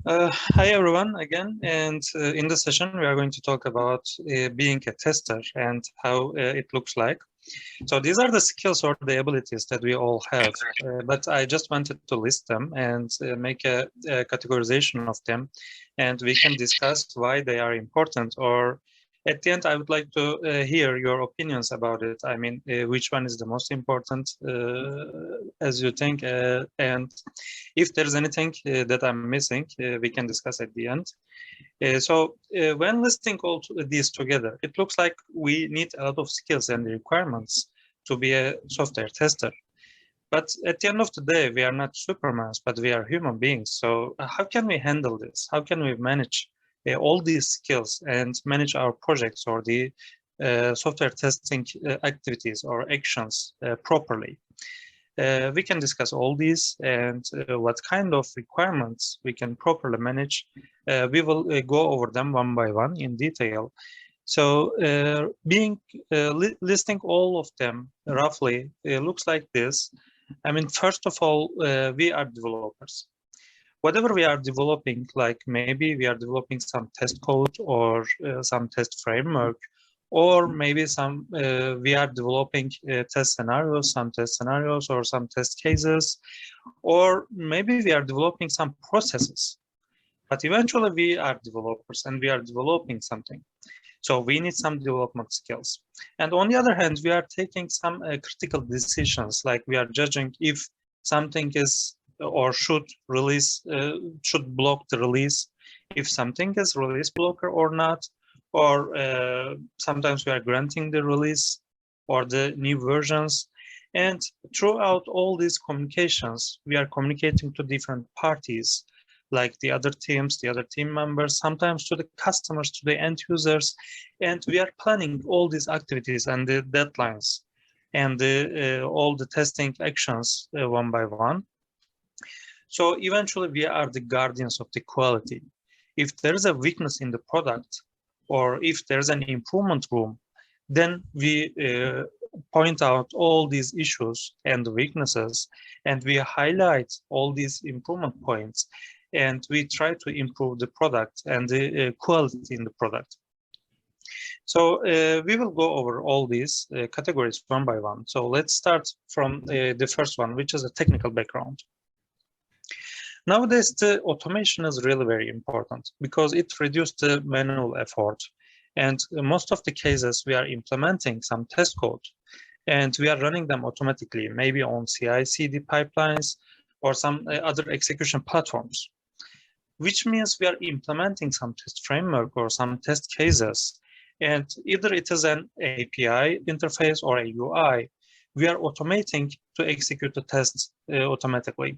Hi everyone again, and in this session we are going to talk about being a tester and how it looks like. So these are the skills or the abilities that we all have, but I just wanted to list them and make a categorization of them, and we can discuss why they are important, or at the end I would like to hear your opinions about it. I mean, which one is the most important as you think, and if there's anything that I'm missing, we can discuss at the end. When listing all these together, it looks like we need a lot of skills and requirements to be a software tester. But at the end of the day, we are not Supermans, but we are human beings. So how can we handle this? How can we manage all these skills and manage our projects or the software testing activities or actions properly? We can discuss all these and what kind of requirements we can properly manage. We will go over them one by one in detail. So listing all of them roughly looks like this. I mean, first of all, we are developers. Whatever we are developing, like maybe we are developing some test code or some test framework, or maybe we are developing test scenarios, some test scenarios or some test cases, or maybe we are developing some processes. But eventually we are developers and we are developing something. So we need some development skills. And on the other hand, we are taking some critical decisions, like we are judging if something is or should block the release, if something is release blocker or not, or sometimes we are granting the release or the new versions. And throughout all these communications, we are communicating to different parties, like the other teams, the other team members, sometimes to the customers, to the end users. And we are planning all these activities and the deadlines and all the testing actions one by one. So eventually we are the guardians of the quality. If there is a weakness in the product, or if there's an improvement room, then we point out all these issues and weaknesses, and we highlight all these improvement points, and we try to improve the product and the quality in the product. So we will go over all these categories one by one. So let's start from the first one, which is a technical background. Nowadays, the automation is really very important because it reduced the manual effort. And most of the cases, we are implementing some test code and we are running them automatically, maybe on CI/CD pipelines or some other execution platforms, which means we are implementing some test framework or some test cases. And either it is an API interface or a UI, we are automating to execute the tests automatically.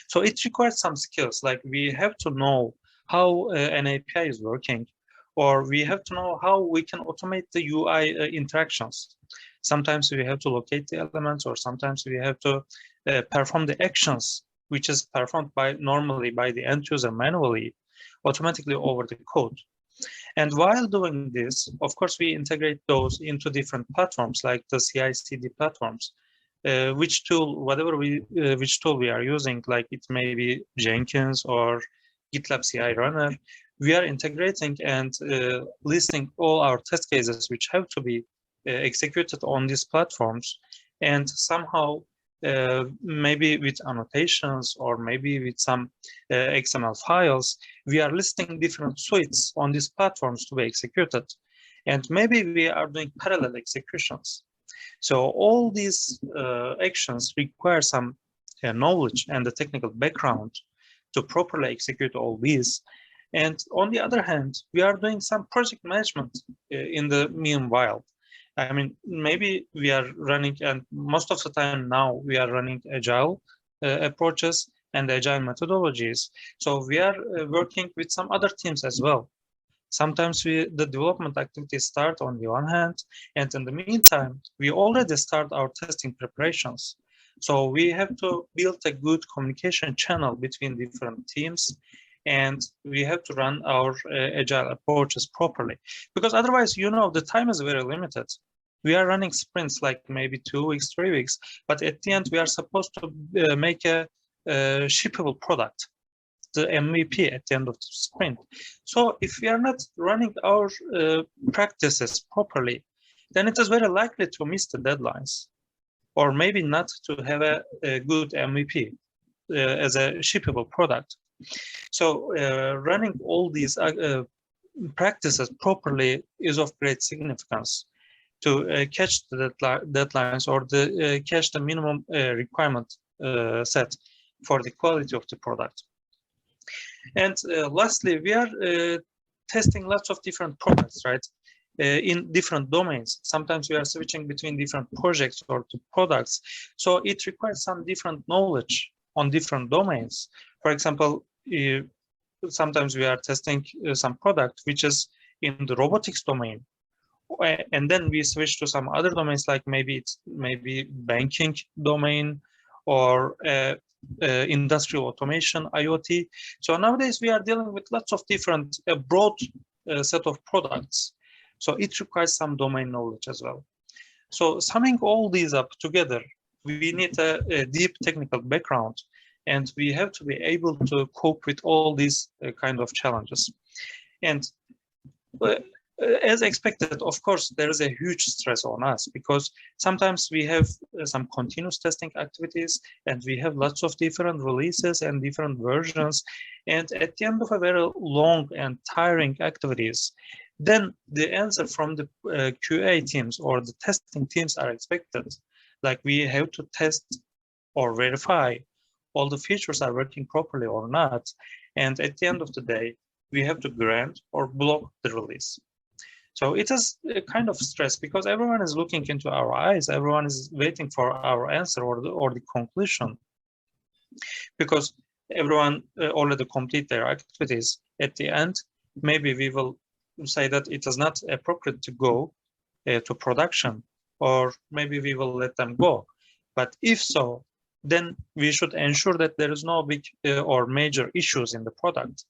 So it requires some skills, like we have to know how an API is working, or we have to know how we can automate the UI interactions. Sometimes we have to locate the elements, or sometimes we have to perform the actions, which is performed normally by the end user manually, automatically over the code. And while doing this, of course, we integrate those into different platforms, like the CI/CD platforms. Which tool we are using, like it may be Jenkins or GitLab CI Runner, we are integrating and listing all our test cases which have to be executed on these platforms, and somehow maybe with annotations or maybe with some XML files, we are listing different suites on these platforms to be executed, and maybe we are doing parallel executions. So all these actions require some knowledge and the technical background to properly execute all these. And on the other hand, we are doing some project management in the meanwhile. I mean, maybe we are running, and most of the time now we are running Agile approaches and Agile methodologies. So we are working with some other teams as well. Sometimes the development activities start on the one hand, and in the meantime, we already start our testing preparations. So we have to build a good communication channel between different teams, and we have to run our agile approaches properly. Because otherwise, the time is very limited. We are running sprints like maybe 2 weeks, 3 weeks, but at the end, we are supposed to make a shippable product. the MVP at the end of the sprint. So if we are not running our practices properly, then it is very likely to miss the deadlines, or maybe not to have a good MVP as a shippable product. So running all these practices properly is of great significance to catch the deadlines or catch the minimum requirement set for the quality of the product. And lastly, we are testing lots of different products, right? In different domains. Sometimes we are switching between different projects or products. So it requires some different knowledge on different domains. For example, sometimes we are testing some product which is in the robotics domain, and then we switch to some other domains, like maybe banking domain or industrial automation, IoT. So nowadays we are dealing with lots of different broad set of products. So it requires some domain knowledge as well. So summing all these up together, we need a deep technical background, and we have to be able to cope with all these kind of challenges. And as expected, of course, there is a huge stress on us, because sometimes we have some continuous testing activities, and we have lots of different releases and different versions. And at the end of a very long and tiring activities, then the answer from the QA teams or the testing teams are expected. Like, we have to test or verify all the features are working properly or not. And at the end of the day, we have to grant or block the release. So it is a kind of stress, because everyone is looking into our eyes. Everyone is waiting for our answer or the conclusion, because everyone already complete their activities. At the end, maybe we will say that it is not appropriate to go to production, or maybe we will let them go. But if so, then we should ensure that there is no big or major issues in the product.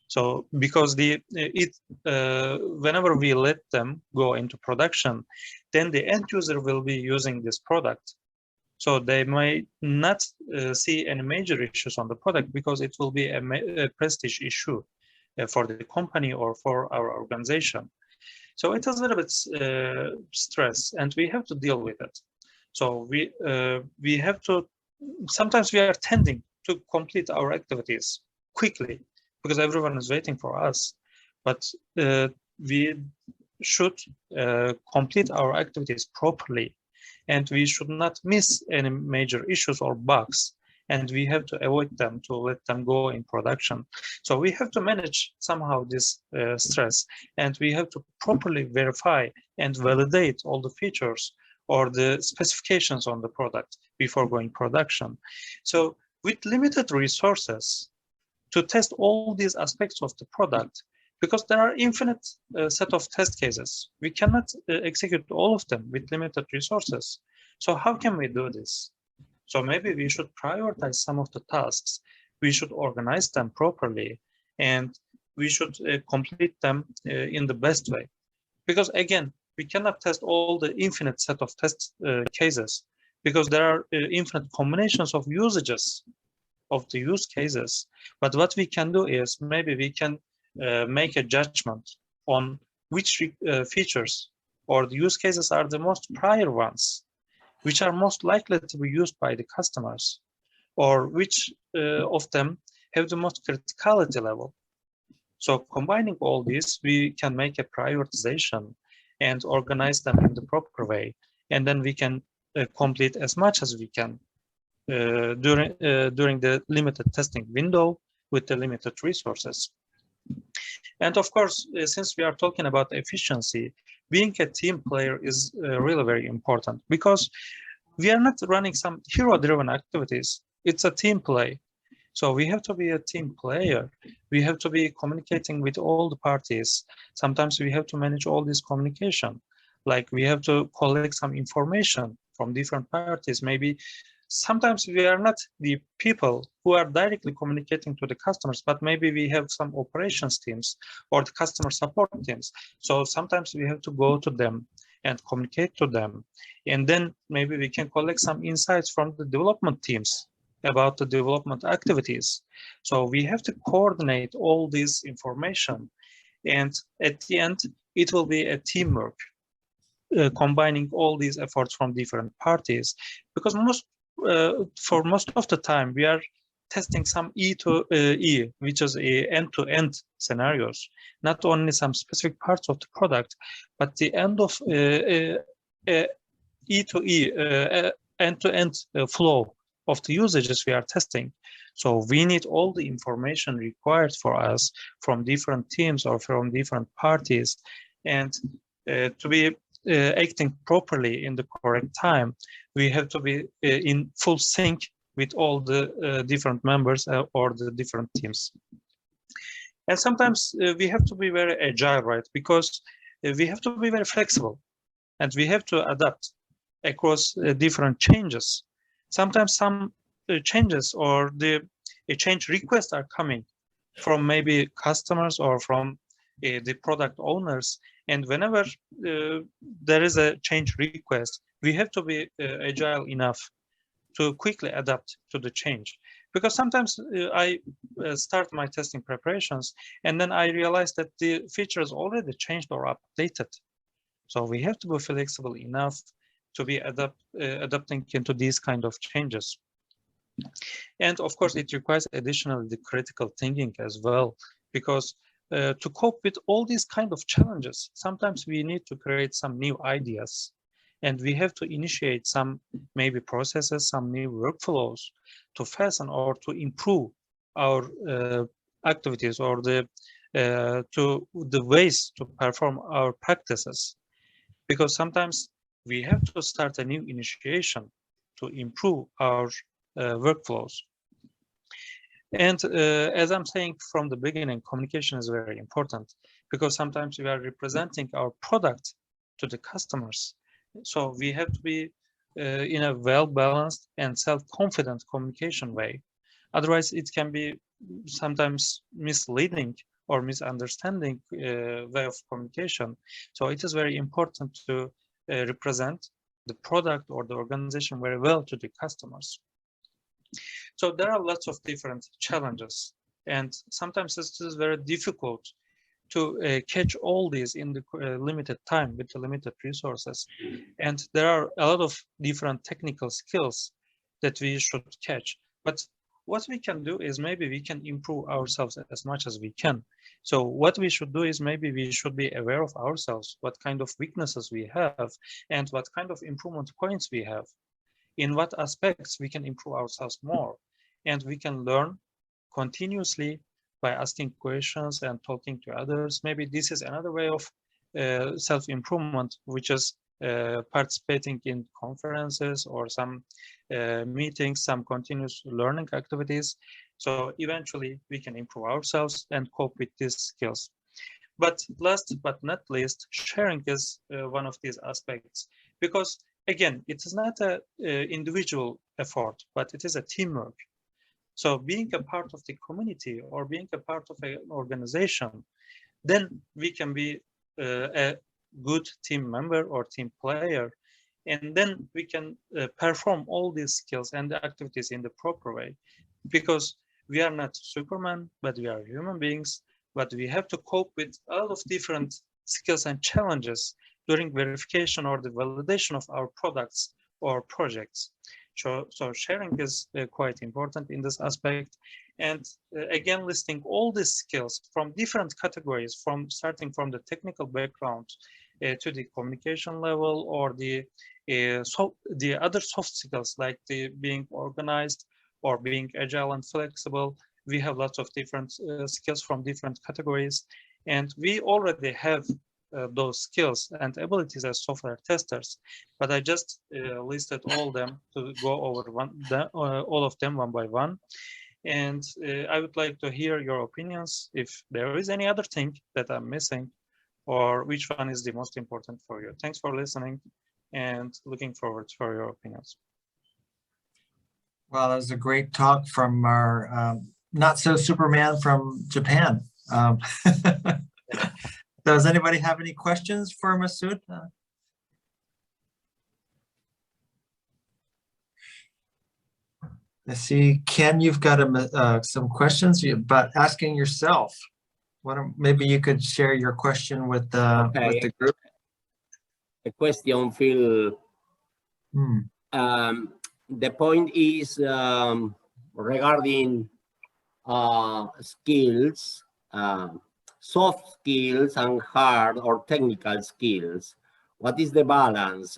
So because whenever we let them go into production, then the end user will be using this product. So they may not see any major issues on the product, because it will be a prestige issue for the company or for our organization. So it is a little bit stress, and we have to deal with it. So we have to, sometimes we are tending to complete our activities quickly, because everyone is waiting for us. But we should complete our activities properly, and we should not miss any major issues or bugs, and we have to avoid them to let them go in production. So we have to manage somehow this stress, and we have to properly verify and validate all the features or the specifications on the product before going production. So with limited resources, to test all these aspects of the product, because there are infinite set of test cases. We cannot execute all of them with limited resources. So how can we do this? So maybe we should prioritize some of the tasks. We should organize them properly, and we should complete them in the best way. Because again, we cannot test all the infinite set of test cases, because there are infinite combinations of usages of the use cases. But what we can do is, maybe we can make a judgment on which features or the use cases are the most prior ones, which are most likely to be used by the customers, or which of them have the most criticality level. So combining all this, we can make a prioritization and organize them in the proper way, and then we can complete as much as we can during the limited testing window with the limited resources. And of course, since we are talking about efficiency, being a team player is really very important, because we are not running some hero-driven activities. It's a team play. So we have to be a team player. We have to be communicating with all the parties. Sometimes we have to manage all this communication. Like, we have to collect some information from different parties. Maybe sometimes we are not the people who are directly communicating to the customers, but maybe we have some operations teams or the customer support teams. So sometimes we have to go to them and communicate to them. And then maybe we can collect some insights from the development teams about the development activities. So we have to coordinate all this information, and at the end, it will be a teamwork, combining all these efforts from different parties, because for most of the time we are testing some E to E, which is a end-to-end scenarios, not only some specific parts of the product, but the end of E to E, end-to-end flow of the usages we are testing. So we need all the information required for us from different teams or from different parties, and to be acting properly in the correct time, we have to be in full sync with all the different members or the different teams. And sometimes we have to be very agile, right? Because we have to be very flexible, and we have to adapt across different changes. Sometimes some changes or the change requests are coming from maybe customers or from the product owners. And whenever there is a change request, we have to be agile enough to quickly adapt to the change. Because sometimes I start my testing preparations and then I realize that the features already changed or updated. So we have to be flexible enough to be adapting into these kind of changes. And of course, it requires additionally the critical thinking as well, because to cope with all these kind of challenges, sometimes we need to create some new ideas, and we have to initiate some maybe processes, some new workflows to fasten or to improve our activities or the ways to perform our practices. Because sometimes we have to start a new initiation to improve our workflows. And as I'm saying from the beginning, communication is very important, because sometimes we are representing our product to the customers. So we have to be in a well-balanced and self-confident communication way. Otherwise, it can be sometimes misleading or misunderstanding way of communication. So it is very important to represent the product or the organization very well to the customers. So there are lots of different challenges, and sometimes it is very difficult to catch all these in the limited time with the limited resources. And there are a lot of different technical skills that we should catch. But what we can do is maybe we can improve ourselves as much as we can. So what we should do is maybe we should be aware of ourselves, what kind of weaknesses we have, and what kind of improvement points we have. In what aspects we can improve ourselves more. And we can learn continuously by asking questions and talking to others. Maybe this is another way of self-improvement, which is participating in conferences or some meetings, some continuous learning activities. So eventually we can improve ourselves and cope with these skills. But last but not least, sharing is one of these aspects, because again, it is not an individual effort, but it is a teamwork. So being a part of the community or being a part of an organization, then we can be a good team member or team player, and then we can perform all these skills and the activities in the proper way, because we are not Superman, but we are human beings, but we have to cope with all of different skills and challenges during verification or the validation of our products or projects. So sharing is quite important in this aspect. And again, listing all these skills from different categories, from starting from the technical background to the communication level, or the other soft skills like the being organized or being agile and flexible. We have lots of different skills from different categories, and we already have those skills and abilities as software testers, but I just listed all them to go over all of them one by one. And I would like to hear your opinions if there is any other thing that I'm missing, or which one is the most important for you. Thanks for listening, and looking forward for your opinions. Well, that was a great talk from our not so Superman from Japan. Does anybody have any questions for Mesut? I see, Ken, you've got some questions, but asking yourself. Maybe you could share your question with the group. A question, Phil. The point is regarding skills, soft skills and hard or technical skills. What is the balance?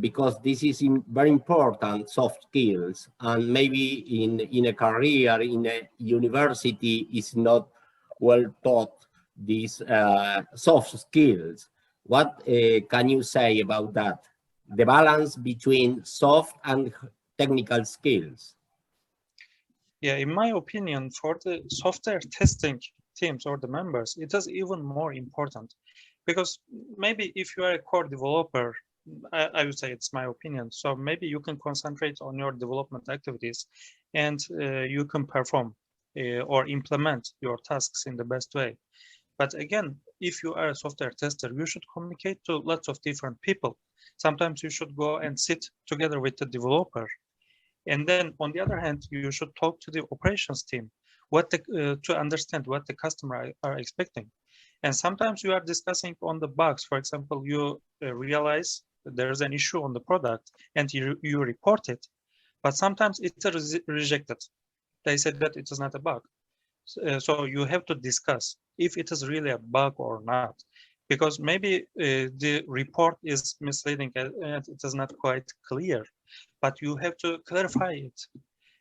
Because this is very important, soft skills, and maybe in a career, in a university, is not well taught these soft skills. What can you say about that? The balance between soft and technical skills. Yeah, in my opinion, for the software testing teams or the members, it is even more important, because maybe if you are a core developer, I would say it's my opinion. So maybe you can concentrate on your development activities and you can perform or implement your tasks in the best way. But again, if you are a software tester, you should communicate to lots of different people. Sometimes you should go and sit together with the developer. And then on the other hand, you should talk to the operations team to understand what the customer are expecting. And sometimes you are discussing on the bugs. For example, you realize that there is an issue on the product and you report it, but sometimes it's rejected. They said that it is not a bug. So you have to discuss if it is really a bug or not, because maybe the report is misleading and it is not quite clear, but you have to clarify it,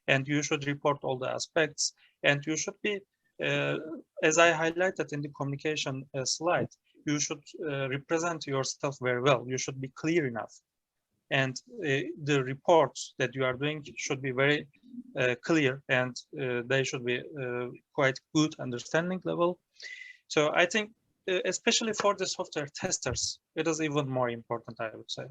and you should report all the aspects, and you should be, as I highlighted in the communication slide, you should represent yourself very well. You should be clear enough, and the reports that you are doing should be very clear, and they should be quite good understanding level. So I think, especially for the software testers, it is even more important, I would say.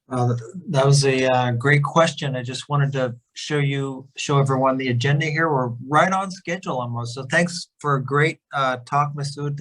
That was a great question. I just wanted to show everyone the agenda here. We're right on schedule almost. So thanks for a great talk, Mesut.